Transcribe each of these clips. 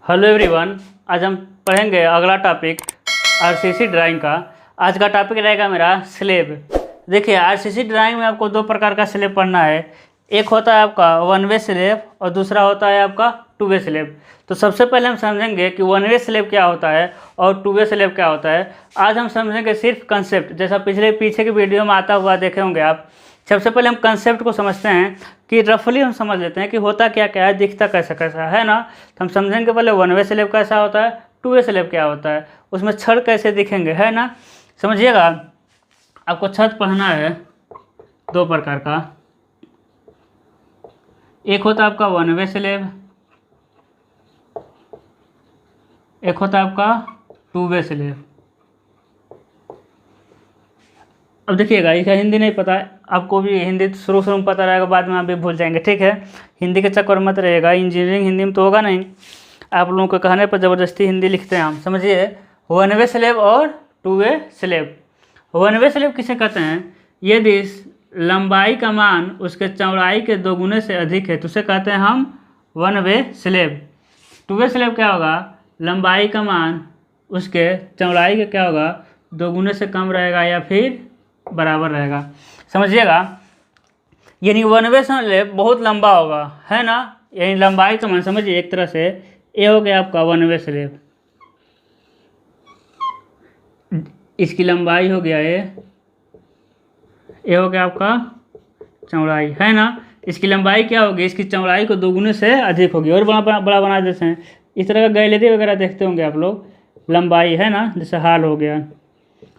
Hello everyone, आज हम पढ़ेंगे अगला टॉपिक आरसीसी ड्राइंग का। आज का टॉपिक रहेगा मेरा स्लेब। देखिए, आरसीसी ड्राइंग में आपको दो प्रकार का स्लेब पढ़ना है। एक होता है आपका वन वे स्लेब और दूसरा होता है आपका टू वे स्लेब। तो सबसे पहले हम समझेंगे कि वन वे स्लेब क्या होता है और टू वे स्लेब क्या होता है। आज हम समझेंगे सिर्फ कंसेप्ट, जैसा पीछे की वीडियो में आता हुआ देखे होंगे आप। सबसे पहले हम कंसेप्ट को समझते हैं कि रफली हम समझ लेते हैं कि होता क्या क्या है, दिखता कैसा कैसा है ना। तो हम समझेंगे पहले वन वे स्लेब कैसा होता है, टू वे स्लेब क्या होता है, उसमें छड़ कैसे दिखेंगे, है ना। समझिएगा, आपको छत पढ़ना है दो प्रकार का। एक होता है आपका वन वे स्लेब, एक होता है आपका टू वे स्लेब। अब देखिएगा, इसका हिंदी नहीं पता है आपको, भी हिंदी शुरू में पता रहेगा, बाद में आप भी भूल जाएंगे, ठीक है। हिंदी के चक्कर मत रहेगा, इंजीनियरिंग हिंदी में तो होगा नहीं। आप लोगों के कहने पर ज़बरदस्ती हिंदी लिखते हैं हम। समझिए, वन वे स्लेब और two way slab. One way slab किसे कहते हैं? यदि लंबाई का मान उसके चौड़ाई के दोगुने से अधिक है तो उसे कहते हैं हम one way slab. Two way slab क्या होगा? लंबाई का मान उसके चौड़ाई के क्या होगा, दोगुने से कम रहेगा या फिर बराबर रहेगा। समझिएगा, यानी वन वे स्लेब बहुत लंबा होगा, है ना। यानी लंबाई का मान समझिए, एक तरह से ये हो गया आपका वन वे स्लेब, इसकी लंबाई हो गया ये हो गया आपका चौड़ाई, है ना। इसकी लंबाई क्या होगी, इसकी चौड़ाई को दोगुने से अधिक होगी। और बड़ा बना देते हैं, इस तरह का गैलरी वगैरह देखते होंगे आप लोग, लंबाई, है ना, जैसे हाल हो गया,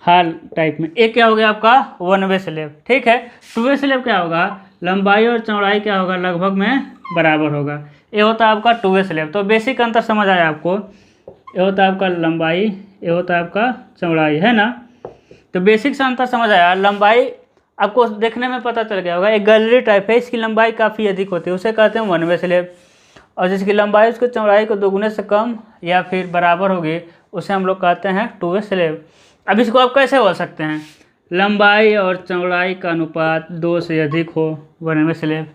हाल टाइप में। एक क्या हो गया आपका वन वे स्लेब, ठीक है। टू वे स्लेब क्या होगा, लंबाई और चौड़ाई क्या होगा, लगभग में बराबर होगा। ये होता है आपका टू वे स्लेब। तो बेसिक अंतर समझ आया आपको। ये होता है आपका लंबाई, ये होता है आपका चौड़ाई, है ना। तो बेसिक से अंतर समझ आया। लंबाई आपको देखने में पता चल गया होगा, एक गैलरी टाइप है, इसकी लंबाई काफ़ी अधिक होती है, उसे कहते हैं वन वे स्लेब। और जिसकी लंबाई उसकी चौड़ाई को दोगुने से कम या फिर बराबर होगी उसे हम लोग कहते हैं टू वे स्लेब। अब इसको आप कैसे बोल सकते हैं? लंबाई और चौड़ाई का अनुपात 2 से अधिक हो, वन वे स्लेब।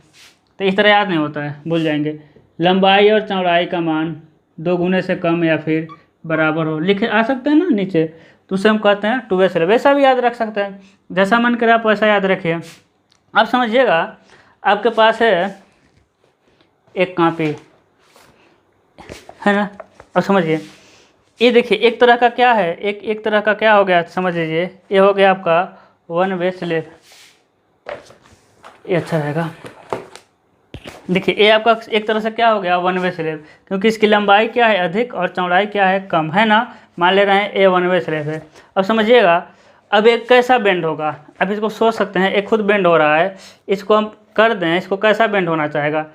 तो इस तरह याद नहीं होता है, भूल जाएंगे। लंबाई और चौड़ाई का मान दोगुने से कम या फिर बराबर हो, लिखे आ सकते हैं ना नीचे, तो उसे हम कहते हैं टू वे स्लेब। ऐसा भी याद रख सकते हैं, जैसा मन करे आप वैसा याद रखिए। अब समझिएगा, आपके पास है एक कॉपी, है ना। अब समझिए, ये देखिए एक तरह का क्या है, एक तरह का क्या हो गया, समझ लीजिए, ये हो गया आपका वन वे स्लेब। ये अच्छा रहेगा। देखिए, ये आपका एक तरह से क्या हो गया, वन वे स्लेब, क्योंकि इसकी लंबाई क्या है, अधिक, और चौड़ाई क्या है, कम, है ना। मान ले रहे हैं ये वन वे स्लेब है। अब समझिएगा, अब एक कैसा बेंड होगा, अब इसको सोच सकते हैं, एक खुद बेंड हो रहा है, इसको हम कर दें, इसको कैसा बेंड होना चाहेगा।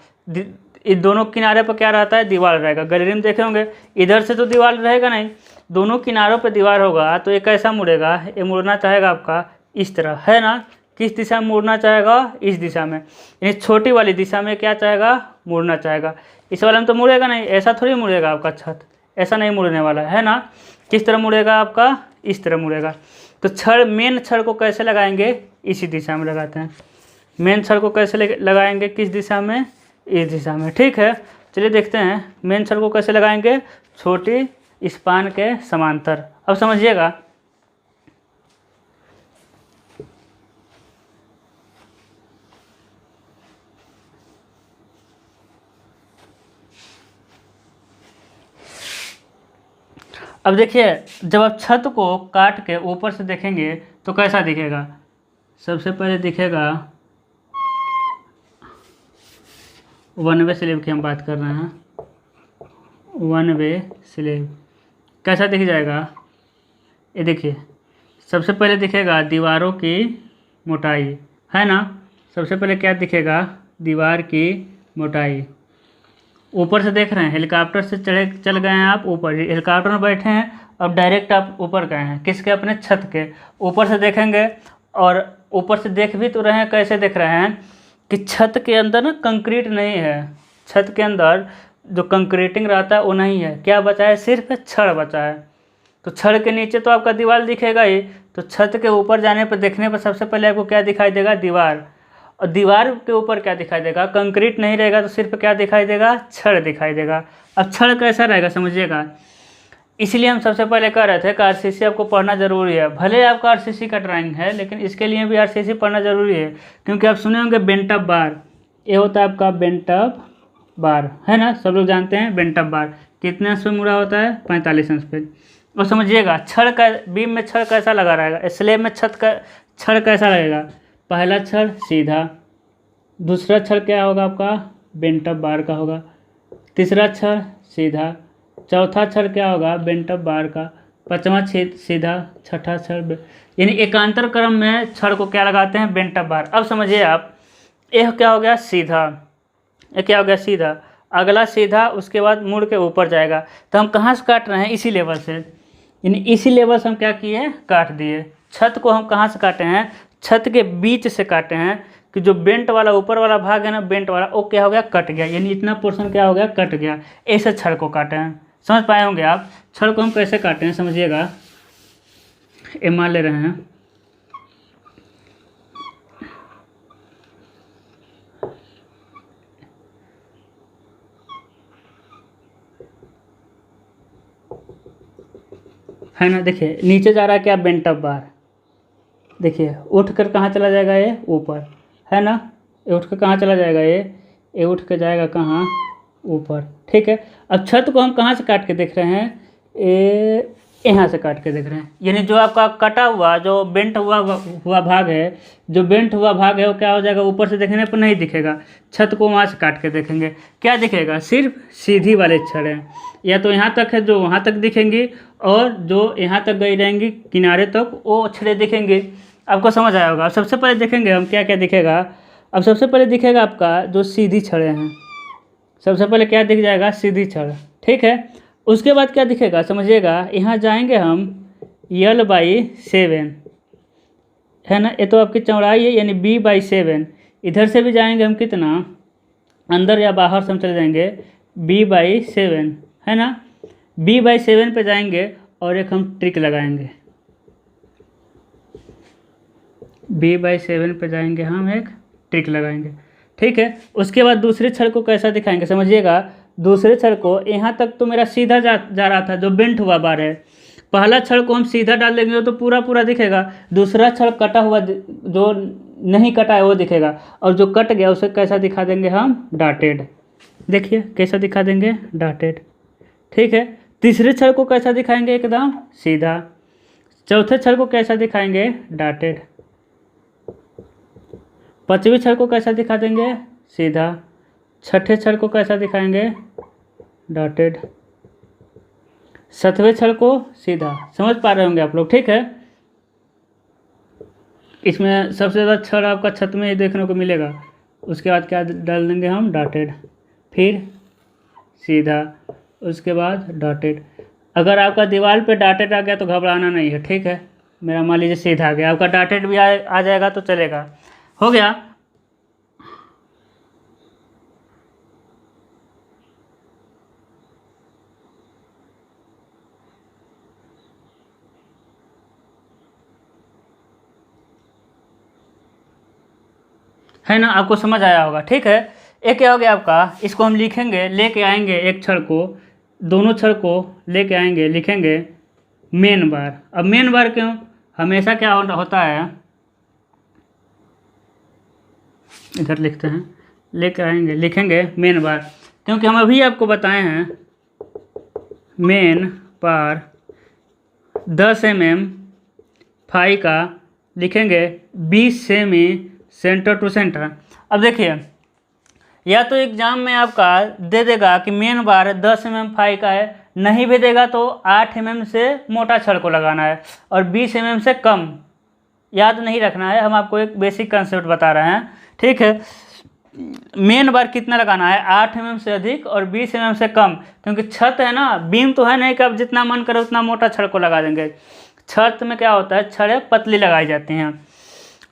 इस दोनों किनारे पर क्या रहता है, दीवार रहेगा। गैलरी में देखे होंगे, इधर से तो दीवार रहेगा नहीं, दोनों किनारों पर दीवार होगा, तो ये कैसा मुड़ेगा, ये मुड़ना चाहेगा आपका इस तरह, है ना। किस दिशा में मुड़ना चाहेगा, इस दिशा में, यानी छोटी वाली दिशा में क्या चाहेगा, मुड़ना चाहेगा। इस वाले में तो मुड़ेगा नहीं, ऐसा थोड़ी मुड़ेगा आपका छत, ऐसा नहीं मुड़ने वाला है ना। किस तरह मुड़ेगा आपका, इस तरह मुड़ेगा। तो छड़, मेन छड़ को कैसे लगाएंगे, इसी दिशा में लगाते हैं। मेन छड़ को कैसे लगाएंगे, किस दिशा में, इस दिशा में, ठीक है। चलिए देखते हैं मेन छड़ को कैसे लगाएंगे, छोटी स्पान के समांतर। अब समझिएगा, अब देखिए, जब आप छत को काट के ऊपर से देखेंगे तो कैसा दिखेगा। सबसे पहले दिखेगा, वन वे स्लेब की हम बात कर रहे हैं, वन वे स्लेब कैसा दिख जाएगा। ये देखिए, सबसे पहले दिखेगा दीवारों की मोटाई, है ना। सबसे पहले क्या दिखेगा, दीवार की मोटाई। ऊपर से देख रहे हैं, हेलीकॉप्टर से चल गए हैं आप ऊपर, हेलीकॉप्टर में बैठे हैं, अब डायरेक्ट आप ऊपर गए हैं, किसके, अपने छत के ऊपर से देखेंगे। और ऊपर से देख भी तो रहे हैं, कैसे देख रहे हैं कि छत के अंदर ना कंक्रीट नहीं है, छत के अंदर जो कंक्रीटिंग रहता है वो नहीं है, क्या बचा है, सिर्फ छड़ बचा है। तो छड़ के नीचे तो आपका दीवार दिखेगा ही, तो छत के ऊपर जाने पर, देखने पर सबसे पहले आपको क्या दिखाई देगा, दीवार। और दीवार के ऊपर क्या दिखाई देगा, कंक्रीट नहीं रहेगा तो सिर्फ क्या दिखाई देगा, छड़ दिखाई देगा। अब छड़ कैसा रहेगा समझिएगा, इसलिए हम सबसे पहले कह रहे थे कि आरसीसी आपको पढ़ना जरूरी है। भले आपका आरसीसी का ड्राइंग है लेकिन इसके लिए भी आरसीसी पढ़ना जरूरी है, क्योंकि आप सुने होंगे बेंटअप बार, ये होता है आपका बेंटअप बार, है ना, सब लोग जानते हैं बेंटअप बार कितने अंश पे मुड़ा होता है, 45 अंश पे। और समझिएगा छड़ का, बीम में छड़ कैसा लगा रहेगा, स्लेब में छत का छड़ कैसा लगेगा, पहला छड़ सीधा, दूसरा छड़ क्या होगा आपका, बेंटअप बार का होगा, तीसरा छड़ सीधा, चौथा छड़ क्या होगा, बेंटअप बार का, पांचवा सीधा, छठा छड़, यानी एकांतर क्रम में छड़ को क्या लगाते हैं, बेंटअप बार। अब समझिए आप, यह क्या हो गया सीधा, यह क्या हो गया सीधा, अगला सीधा, उसके बाद मुड़ के ऊपर जाएगा। तो हम कहाँ से काट रहे हैं, इसी लेवल से, यानी इसी लेवल से हम क्या किए, काट दिए। छत को हम कहाँ से काटे हैं, छत के बीच से काटे हैं, कि जो बेंट वाला ऊपर वाला भाग है ना, बेंट वाला, वो क्या हो गया, कट गया, यानी इतना पोर्शन क्या हो गया, कट गया। ऐसे छड़ को काटे हैं। समझ पाए होंगे आप, छड़ को हम कैसे काटे हैं, समझिएगा। ये मान ले रहे हैं, है ना, देखिए नीचे जा रहा है क्या, बेंटअप बार, देखिए उठ कर कहाँ चला जाएगा, ये ऊपर, है ना, ये उठ कर कहाँ चला जाएगा, ये उठ कर जाएगा कहाँ, ऊपर, ठीक है। अब छत को हम कहाँ से काट के देख रहे हैं, ये यहाँ से काट के देख रहे हैं, यानी जो आपका कटा हुआ, जो बेंट हुआ भाग है, जो बेंट हुआ भाग है वो क्या हो जाएगा, ऊपर से देखने पर नहीं दिखेगा। छत को वहाँ से काट के देखेंगे, क्या दिखेगा, सिर्फ सीधी वाले छड़ हैं, या तो यहाँ तक है जो वहाँ तक दिखेंगी, और जो यहाँ तक गई रहेंगी किनारे तक, वो छड़े दिखेंगे। आपको समझ आया होगा। अब सबसे पहले देखेंगे हम क्या क्या दिखेगा। अब सबसे पहले दिखेगा आपका जो सीधी छड़े हैं, सबसे पहले क्या दिख जाएगा, सीधी छड़, ठीक है। उसके बाद क्या दिखेगा, समझिएगा, यहाँ जाएंगे हम L/7, है ना, ये तो आपकी चौड़ाई है, यानी B/7। इधर से भी जाएंगे हम कितना, अंदर या बाहर से हम चले जाएंगे B/7, है ना, B/7 पे जाएंगे और एक हम ट्रिक लगाएंगे, B/7 पे जाएंगे हम, एक ट्रिक लगाएंगे, ठीक है। उसके बाद दूसरे छड़ को कैसा दिखाएंगे, समझिएगा। दूसरे छड़ को, यहाँ तक तो मेरा सीधा जा रहा था, जो बेंट हुआ बार है, पहला छड़ को हम सीधा डाल देंगे तो पूरा पूरा दिखेगा। दूसरा छड़ कटा हुआ, जो नहीं कटा है वो दिखेगा, और जो कट गया उसे कैसा दिखा देंगे हम, डॉटेड। देखिए कैसा दिखा देंगे, डॉटेड, ठीक है। तीसरे छड़ को कैसा दिखाएंगे, एकदम सीधा। चौथे छड़ को कैसा दिखाएंगे, डॉटेड। पांचवें छड़ को कैसा दिखा देंगे, सीधा। छठे छड़ को कैसा दिखाएंगे, डॉटेड। सातवें छड़ को सीधा। समझ पा रहे होंगे आप लोग, ठीक है। इसमें सबसे ज़्यादा छड़ आपका छत में ही देखने को मिलेगा। उसके बाद क्या डाल देंगे हम, डॉटेड, फिर सीधा, उसके बाद डॉटेड। अगर आपका दीवार पे डॉटेड आ गया तो घबराना नहीं है, ठीक है। मेरा मान लीजिए सीधा आ गया, आपका डॉटेड भी आ जाएगा तो चलेगा, हो गया। है ना, आपको समझ आया होगा, ठीक है। एक क्या हो गया आपका, इसको हम लिखेंगे, लेके आएंगे एक छड़ को, दोनों छड़ को लेके आएंगे, लिखेंगे मेन बार। अब मेन बार क्यों, हमेशा क्या होता है, इधर लिखते हैं, लेके आएंगे, लिखेंगे मेन बार, क्योंकि हम अभी आपको बताए हैं मेन बार 10 mm फाई का, लिखेंगे 20 सेमी सेंटर टू सेंटर। अब देखिए, या तो एग्जाम में आपका दे देगा कि मेन बार 10 mm फाई का है, नहीं भी देगा तो 8 mm से मोटा छड़ को लगाना है और 20 mm से कम। याद नहीं रखना है, हम आपको एक बेसिक कंसेप्ट बता रहे हैं, ठीक है। मेन बार कितना लगाना है, 8 mm से अधिक और 20 mm से कम, क्योंकि छत है ना, बीम तो है नहीं कि आप जितना मन करे उतना मोटा छड़ को लगा देंगे। छत में क्या होता है, छड़ें पतली लगाई जाती हैं,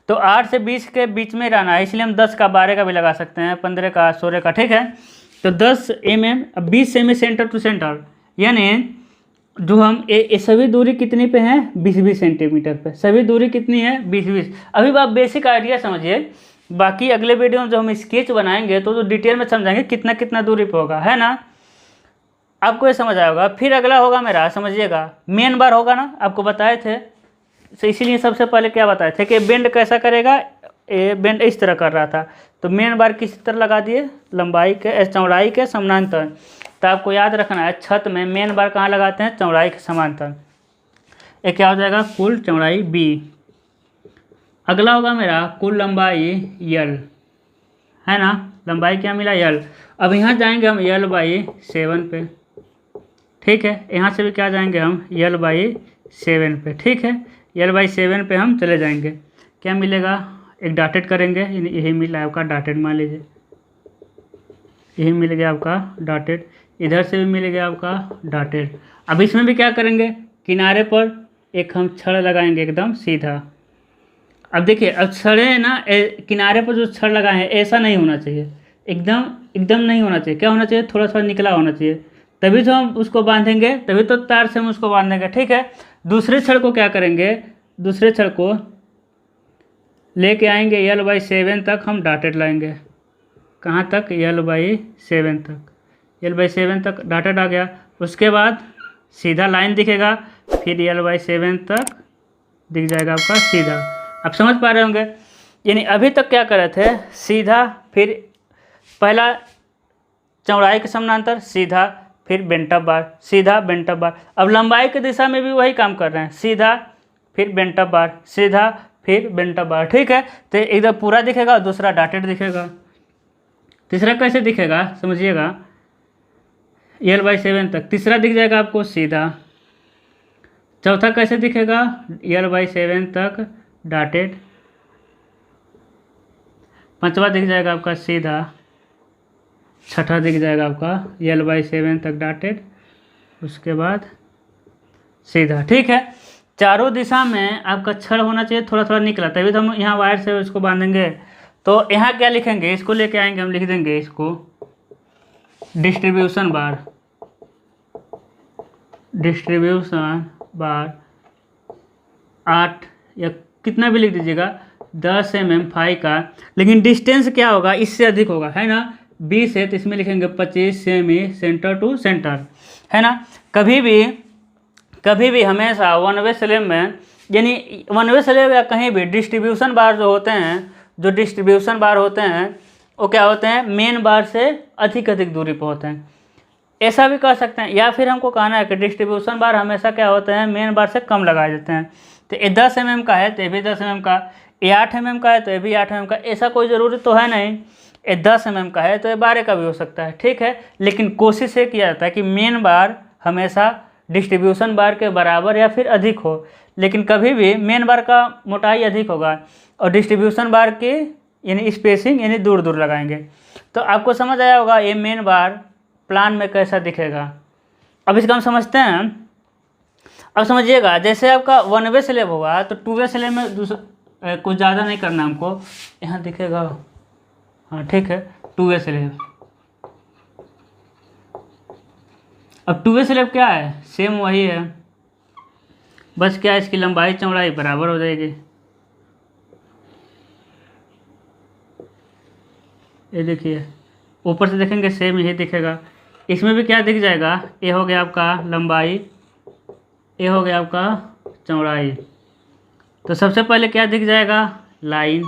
तो 8 से 20 के बीच में रहना है, इसलिए हम 10 का 12 का भी लगा सकते हैं, 15 का 16 का, ठीक है। तो 10 mm, 20 सेमी सेंटर टू सेंटर, यानी जो हम ये सभी दूरी कितनी पे हैं, 20-20 सेंटीमीटर पे। सभी दूरी कितनी है, 20-20। अभी आप बेसिक आइडिया समझिए, बाकी अगले वीडियो में जो हम स्केच बनाएंगे तो डिटेल में समझाएंगे कितना कितना दूरी पे होगा, है ना। आपको ये समझ आया होगा। फिर अगला होगा मेरा, समझिएगा, मेन बार होगा ना, आपको बताए थे। तो इसीलिए सबसे पहले क्या बताए थे कि बेंड कैसा करेगा, ये बेंड इस तरह कर रहा था, तो मेन बार किस तरह लगा दिए, लंबाई के चौड़ाई के समानांतर। तो आपको याद रखना है, छत में मेन बार कहाँ लगाते हैं, चौड़ाई के समानांतर। ये क्या हो जाएगा, कुल चौड़ाई बी। अगला होगा मेरा कुल लंबाई यल, है ना, लंबाई क्या मिला, यल। अब यहाँ जाएंगे हम यल बाई 7 पे, ठीक है। यहाँ से भी क्या जाएंगे हम, यल बाई 7 पे, ठीक है। यल बाई 7 पे हम चले जाएंगे, क्या मिलेगा, एक डॉटेड करेंगे, यही मिला आपका डॉटेड, मान लीजिए यही मिल गया आपका डॉटेड, इधर से भी मिल गया आपका डॉटेड। अब इसमें भी क्या करेंगे, किनारे पर एक हम छड़ लगाएंगे एकदम सीधा। अब देखिए, अब छड़े है ना, किनारे पर जो छड़ लगाए हैं ऐसा नहीं होना चाहिए, एकदम एकदम नहीं होना चाहिए। क्या होना चाहिए, थोड़ा सा निकला होना चाहिए, तभी तो हम उसको बांधेंगे, तभी तो तार से हम उसको बांधेंगे, ठीक है। दूसरे छड़ को क्या करेंगे, दूसरे छड़ को लेके आएंगे यल बाई 7 तक, हम डॉटेड लाएंगे। कहाँ तक, यल बाई 7 तक, यल बाई 7 तक डॉटेड आ गया। उसके बाद सीधा लाइन दिखेगा, फिर यल बाई 7 तक दिख जाएगा आपका सीधा। आप समझ पा रहे होंगे। यानी अभी तक क्या कर रहे थे, सीधा, फिर पहला चौड़ाई के समानांतर सीधा, फिर बेंटअप बार, सीधा बेंटअप बार। अब लंबाई की दिशा में भी वही काम कर रहे हैं, सीधा फिर बेंटअप बार, सीधा फिर बेंटअप बार, ठीक है। तो इधर पूरा दिखेगा और दूसरा डॉटेड दिखेगा। तीसरा कैसे दिखेगा, समझिएगा, यल बाई 7 तक तीसरा दिख जाएगा आपको सीधा। चौथा कैसे दिखेगा, यल बाई 7 तक डॉटेड। पांचवा दिख जाएगा आपका सीधा। छठा दिख जाएगा आपका यल बाई 7 तक डॉटेड, उसके बाद सीधा, ठीक है। चारों दिशा में आपका छड़ होना चाहिए थोड़ा थोड़ा निकला, तभी तो हम यहाँ वायर से उसको बांधेंगे। तो यहाँ क्या लिखेंगे, इसको लेके आएंगे, हम लिख देंगे इसको डिस्ट्रीब्यूशन बार, डिस्ट्रीब्यूशन बार 8 या कितना भी लिख दीजिएगा, 10 mm फाई का। लेकिन डिस्टेंस क्या होगा, इससे अधिक होगा, है ना। 20 है तो इसमें लिखेंगे 25 सेमी सेंटर टू सेंटर, है ना। कभी भी हमेशा वन वे स्लैब में, यानी वन वे स्लैब या कहीं भी डिस्ट्रीब्यूशन बार जो होते हैं, जो डिस्ट्रीब्यूशन बार होते हैं वो क्या होते हैं, मेन बार से अधिक दूरी पर होते हैं, ऐसा भी कह सकते हैं। या फिर हमको कहना है कि डिस्ट्रीब्यूशन बार हमेशा क्या होते हैं, मेन बार से कम लगाए जाते हैं। तो ये 10 mm का है तो ये भी 10 mm का, ये 8 mm का है तो ये भी 8 mm का, ऐसा कोई ज़रूरी तो है नहीं। ये 10 mm का है तो ये 12 का भी हो सकता है, ठीक है। लेकिन कोशिश ये किया जाता है कि मेन बार हमेशा डिस्ट्रीब्यूशन बार के बराबर या फिर अधिक हो। लेकिन कभी भी मेन बार का मोटाई अधिक होगा और डिस्ट्रीब्यूशन बार की यानी स्पेसिंग यानी दूर दूर लगाएंगे। तो आपको समझ आया होगा ये मेन बार प्लान में कैसा दिखेगा। अब इसका हम समझते हैं। अब समझिएगा, जैसे आपका वन वे स्लैब होगा तो टू वे स्लैब में कुछ ज़्यादा नहीं करना हमको, यहाँ दिखेगा, हाँ ठीक है, टू वे स्लैब। अब टू वे स्लैब क्या है, सेम वही है, बस क्या इसकी लंबाई चौड़ाई बराबर हो जाएगी। ये देखिए ऊपर से देखेंगे सेम यही दिखेगा। इसमें भी क्या दिख जाएगा, ये हो गया आपका लंबाई, ये हो गया आपका चौड़ाई। तो सबसे पहले क्या दिख जाएगा, लाइन,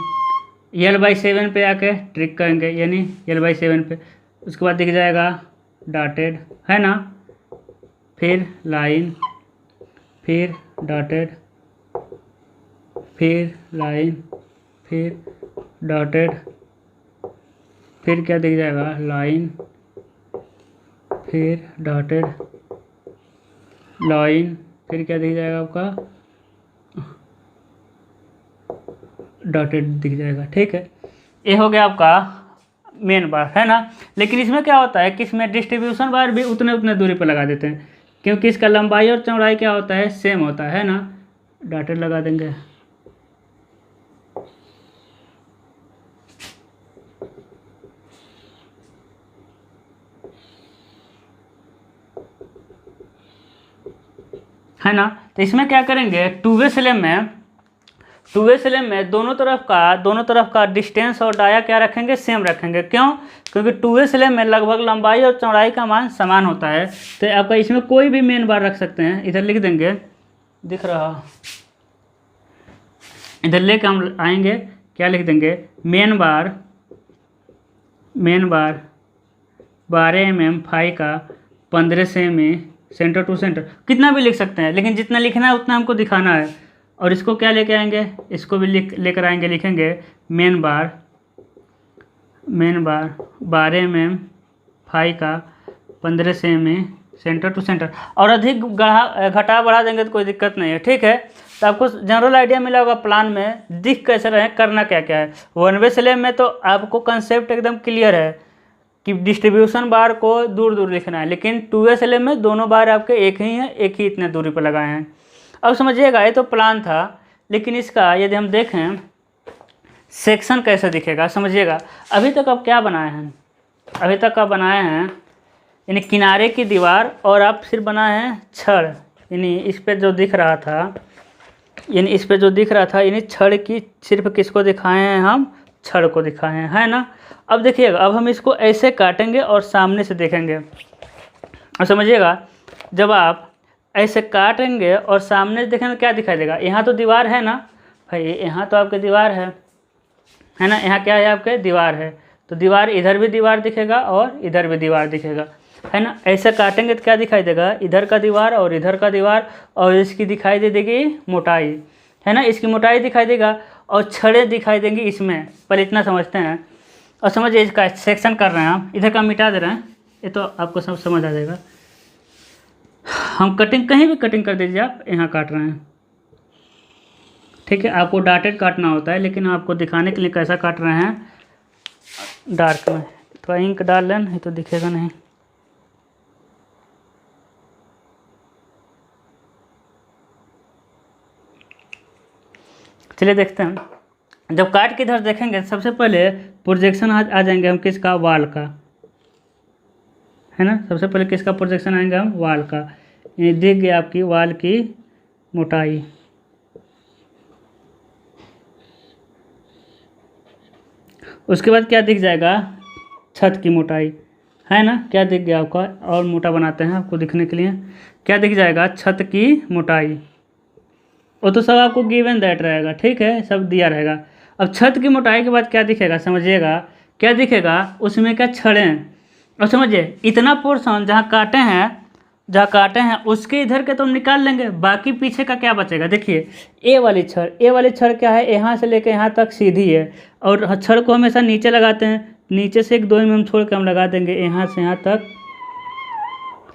यल बाई 7 पे आके ट्रिक करेंगे, यानी यल बाई 7 पे। उसके बाद दिख जाएगा डॉटेड, है ना, फिर लाइन, फिर डॉटेड, फिर लाइन, फिर डॉटेड, फिर क्या दिख जाएगा, लाइन, फिर डॉटेड, लाइन, फिर क्या दिख जाएगा आपका, डॉटेड दिख जाएगा, ठीक है। ये हो गया आपका मेन बार, है ना। लेकिन इसमें क्या होता है कि इसमें डिस्ट्रीब्यूशन बार भी उतने उतने दूरी पर लगा देते हैं, क्योंकि इसका लंबाई और चौड़ाई क्या होता है, सेम होता है ना। डॉटेड लगा देंगे, है ना। तो इसमें क्या करेंगे, टू वे स्लैब में 2SLM में दोनों तरफ का डिस्टेंस और डाया क्या रखेंगे, सेम रखेंगे। क्यों? क्योंकि 2SLM में लगभग लंबाई और चौड़ाई का मान समान होता है। तो आपका इसमें कोई भी मेन बार रख सकते हैं, इधर लिख देंगे, दिख रहा, इधर लेके हम आएंगे, क्या लिख देंगे, मेन बार 12 mm फाई का 15 सेमी सेंटर टू सेंटर, कितना भी लिख सकते हैं, लेकिन जितना लिखना है उतना हमको दिखाना है। और इसको क्या लेके आएंगे, इसको भी लेकर आएंगे, लिखेंगे मेन बार 12 mm फाई का 15 सेमी सेंटर टू सेंटर। और अधिक घटा बढ़ा देंगे तो कोई दिक्कत नहीं है, ठीक है। तो आपको जनरल आइडिया मिला होगा प्लान में दिख कैसे रहे, करना क्या क्या है। 1SLM में तो आपको कंसेप्ट एकदम क्लियर है कि डिस्ट्रीब्यूशन बार को दूर दूर लिखना है, लेकिन 2SLM में दोनों बार आपके एक ही हैं, एक ही इतने दूरी पर लगाए हैं। अब समझिएगा, ये तो प्लान था, लेकिन इसका यदि हम देखें सेक्शन कैसे दिखेगा, समझिएगा। अभी तक आप क्या बनाए हैं, अभी तक आप बनाए हैं यानी किनारे की दीवार, और आप सिर्फ बनाए हैं छड़, यानी इस पे जो दिख रहा था, यानी छड़ की सिर्फ किसको दिखाए हैं, हम छड़ को दिखाए हैं, है ना। अब देखिएगा, अब हम इसको ऐसे काटेंगे और सामने से देखेंगे। और समझिएगा, जब आप ऐसे काटेंगे और सामने से देखेंगे क्या दिखाई देगा, यहाँ तो दीवार है ना भाई, यहाँ तो आपके दीवार है ना, यहाँ क्या है आपके दीवार है, तो दीवार इधर भी दीवार दिखेगा और इधर भी दीवार दिखेगा, है ना। ऐसे काटेंगे तो क्या दिखाई देगा, इधर का दीवार और इधर का दीवार, और इसकी दिखाई दे देगी मोटाई, है ना, इसकी मोटाई दिखाई देगा, और छड़ें दिखाई देंगी इसमें। पहले इतना समझते हैं, और समझिए इसका सेक्शन कर रहे हैं हम, इधर का मिटा दे रहे हैं, ये तो आपको सब समझ आ जाएगा। हम कटिंग कहीं भी कटिंग कर दीजिए, आप यहाँ काट रहे हैं, ठीक है। आपको डॉटेड काटना होता है, लेकिन आपको दिखाने के लिए कैसा काट रहे हैं, डार्क में। थोड़ा इंक डाल लें, नहीं तो दिखेगा नहीं। चलिए देखते हैं, जब काट के इधर देखेंगे सबसे पहले प्रोजेक्शन आ जाएंगे हम किसका, वाल का, है ना। सबसे पहले किसका प्रोजेक्शन आएंगे हम, वाल का। ये दिख गया आपकी वाल की मोटाई, उसके बाद क्या दिख जाएगा, छत की मोटाई, है ना। क्या दिख गया आपका, और मोटा बनाते हैं आपको दिखने के लिए, क्या दिख जाएगा, छत की मोटाई। वो तो सब आपको गिवन दैट रहेगा, ठीक है, सब दिया रहेगा। अब छत की मोटाई के बाद क्या दिखेगा, समझिएगा क्या दिखेगा, उसमें क्या छड़ें। और समझिए इतना पोर्शन जहाँ काटे हैं उसके इधर के तो हम निकाल लेंगे, बाकी पीछे का क्या बचेगा। देखिए ए वाली छड़ क्या है, यहाँ से लेकर यहाँ तक सीधी है, और छड़ को हमेशा नीचे लगाते हैं, नीचे से 1-2 mm छोड़ के हम लगा देंगे, यहाँ से यहाँ तक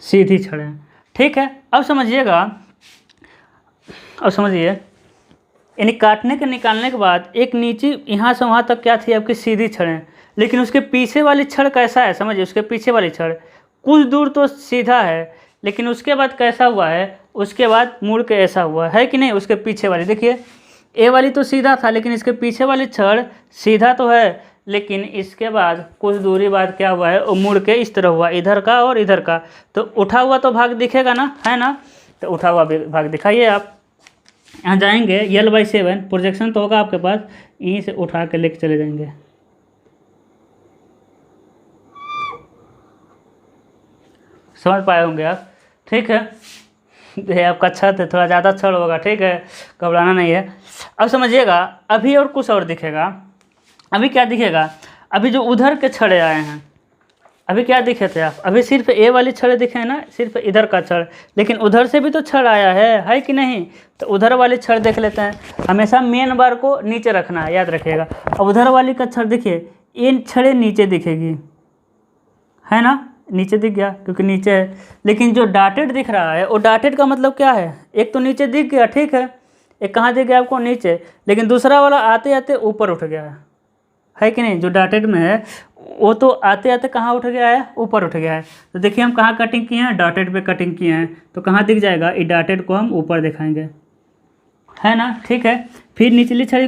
सीधी छड़ है, ठीक है। अब समझिए यानी काटने के निकालने के बाद एक नीचे यहाँ से वहाँ तक क्या थी आपकी सीधी छड़ें, लेकिन उसके पीछे वाली छड़ कैसा है, समझिए उसके पीछे वाली छड़ कुछ दूर तो सीधा है, लेकिन उसके बाद कैसा हुआ है, उसके बाद मुड़ के ऐसा हुआ है कि नहीं। उसके पीछे वाली देखिए, ए वाली तो सीधा था, लेकिन इसके पीछे वाली छड़ सीधा तो है, लेकिन इसके बाद कुछ दूरी बाद क्या हुआ है, वो मुड़ के इस तरह हुआ, इधर का और इधर का। तो उठा हुआ तो भाग दिखेगा ना, है ना, तो उठा हुआ भाग दिखाइए। आप यहाँ जाएंगे, L/7 प्रोजेक्शन तो होगा आपके पास, यहीं से उठा के लेके चले जाएंगे, समझ पाए होंगे आप, ठीक है। ये आपका छत है, थोड़ा ज़्यादा छड़ होगा, ठीक है, घबराना नहीं है। अब समझिएगा, अभी और कुछ और दिखेगा। अभी क्या दिखेगा, अभी जो उधर के छड़े आए हैं, अभी क्या दिखे थे आप, अभी सिर्फ ए वाली छड़ दिखे हैं ना, सिर्फ इधर का छड़, लेकिन उधर से भी तो छड़ आया है कि नहीं। तो उधर वाली छड़ देख लेते हैं। हमेशा मेन बार को नीचे रखना है, याद रखिएगा। अब उधर वाली का छड़ देखिए, ये छड़े नीचे दिखेगी, है ना, नीचे दिख गया क्योंकि नीचे है। लेकिन जो डॉटेड दिख रहा है, वो डॉटेड का मतलब क्या है, एक तो नीचे दिख गया, ठीक है, एक कहाँ दिख गया आपको, नीचे, लेकिन दूसरा वाला आते आते ऊपर उठ गया है कि नहीं। जो डॉटेड में है वो तो आते आते कहाँ उठ गया है, ऊपर उठ गया है। तो देखिए हम कहाँ कटिंग किए हैं, डॉटेड पे कटिंग किए हैं, तो कहाँ दिख जाएगा, ये डॉटेड को हम ऊपर दिखाएंगे, है ना, ठीक है। फिर निचली छड़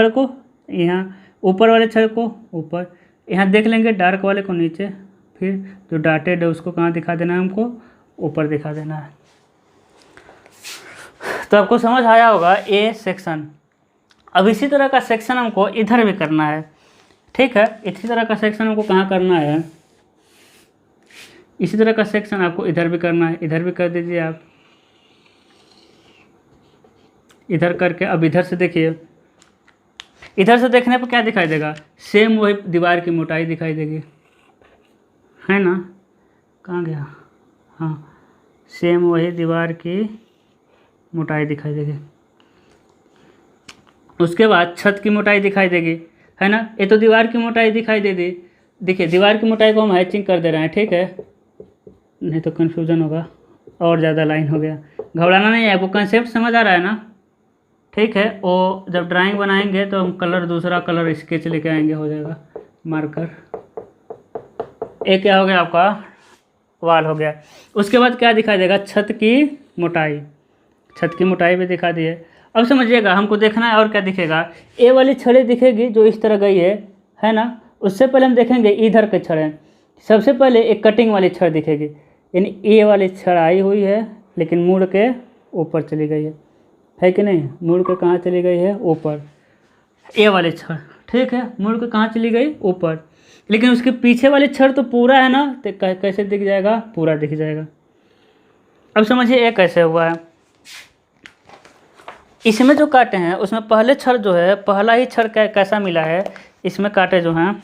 को यहाँ, ऊपर वाले छड़ को ऊपर, यहाँ देख लेंगे, डार्क वाले को नीचे, फिर जो डॉटेड है उसको कहाँ दिखा देना है, हमको ऊपर दिखा देना है। तो आपको समझ आया होगा ए सेक्शन। अब इसी तरह का सेक्शन हमको इधर भी करना है, ठीक है। इसी तरह का सेक्शन हमको कहाँ करना है, इसी तरह का सेक्शन आपको इधर भी करना है, इधर भी कर दीजिए आप, इधर करके अब इधर से देखिए, इधर से देखने पर क्या दिखाई देगा, सेम वही दीवार की मोटाई दिखाई देगी, है ना। कहाँ गया, हाँ, सेम वही दीवार की मोटाई दिखाई देगी। उसके बाद छत की मोटाई दिखाई देगी, है ना। ये तो दीवार की मोटाई दिखाई दे दी। देखिए दीवार की मोटाई को हम हैचिंग कर दे रहे हैं, ठीक है, नहीं तो कन्फ्यूज़न होगा और ज़्यादा लाइन हो गया। घबराना नहीं है, आपको कंसेप्ट समझ आ रहा है ना, ठीक है। वो जब ड्राइंग बनाएंगे तो हम कलर, दूसरा कलर स्केच लेके आएंगे, हो जाएगा मार्कर। एक क्या हो गया आपका, वाल हो गया। उसके बाद क्या दिखाई देगा, छत की मोटाई, छत की मोटाई भी दिखा दी है। अब समझिएगा, हमको देखना है और क्या दिखेगा, ए वाली छड़ें दिखेगी जो इस तरह गई है ना। उससे पहले हम देखेंगे इधर के छड़ें। सबसे पहले एक कटिंग वाली छड़ दिखेगी, यानी ए वाली छड़ आई हुई है लेकिन मुड़ के ऊपर चली गई है कि नहीं, मुड़ के कहाँ चली गई है, ऊपर, ए वाली छड़, ठीक है, मुड़ के कहाँ चली गई, ऊपर। लेकिन उसके पीछे वाली छड़ तो पूरा है ना, तो कैसे दिख जाएगा, पूरा दिख जाएगा। अब समझिए ये कैसे हुआ है, इसमें जो काटे हैं उसमें पहले छड़ जो है, पहला ही छड़ कैसा मिला है, इसमें काटे जो हैं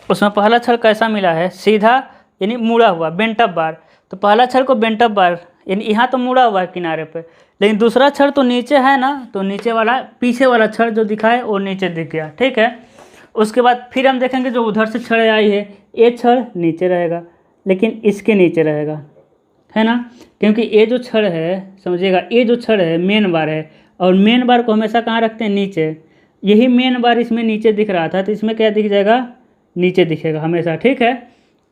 उसमें पहला छड़ कैसा मिला है, सीधा, यानी मुड़ा हुआ, बेंटअप बार। तो पहला छड़ को बेंटअप बार, यानी यहाँ तो मुड़ा हुआ है किनारे पे, लेकिन दूसरा छड़ तो नीचे है ना, तो नीचे वाला, पीछे वाला छड़ जो दिखा है वो नीचे दिख गया, ठीक है। उसके बाद फिर हम देखेंगे जो उधर से छड़ आई है, ये छड़ नीचे रहेगा लेकिन इसके नीचे रहेगा, है ना, क्योंकि ये जो छड़ है, समझिएगा, ये जो छड़ है मेन बार है, और मेन बार को हमेशा कहाँ रखते हैं, नीचे। यही मेन बार इसमें नीचे दिख रहा था, तो इसमें क्या दिख जाएगा, नीचे दिखेगा हमेशा, ठीक है।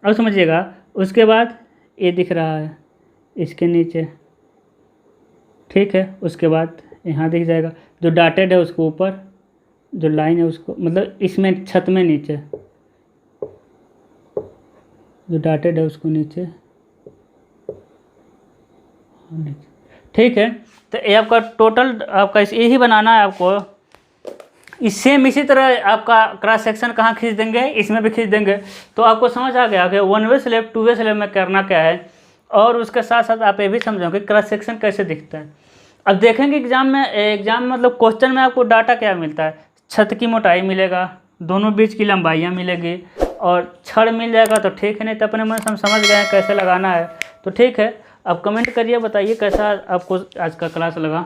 अब समझिएगा, उसके बाद ये दिख रहा है इसके नीचे, ठीक है। उसके बाद यहाँ दिख जाएगा, जो डॉटेड है उसको ऊपर, जो लाइन है उसको, मतलब इसमें छत में नीचे, जो डॉटेड है उसको नीचे, ठीक है। तो ये आपका टोटल, आपका यही बनाना है आपको। इसी तरह आपका क्रॉस सेक्शन कहाँ खींच देंगे, इसमें भी खींच देंगे। तो आपको समझ आ गया कि 1 वे स्लैब 2 वे स्लैब में करना क्या है, और उसके साथ साथ आप ये भी समझोगे क्रॉस सेक्शन कैसे दिखता है। अब देखेंगे एग्जाम में मतलब क्वेश्चन में आपको डाटा क्या मिलता है, छत की मोटाई मिलेगा, दोनों बीच की लंबाइयाँ मिलेगी, और छड़ मिल जाएगा तो ठीक है, नहीं तो अपने मन से हम समझ गए कैसे लगाना है, तो ठीक है। अब कमेंट करिए, बताइए कैसा आपको आज का क्लास लगा।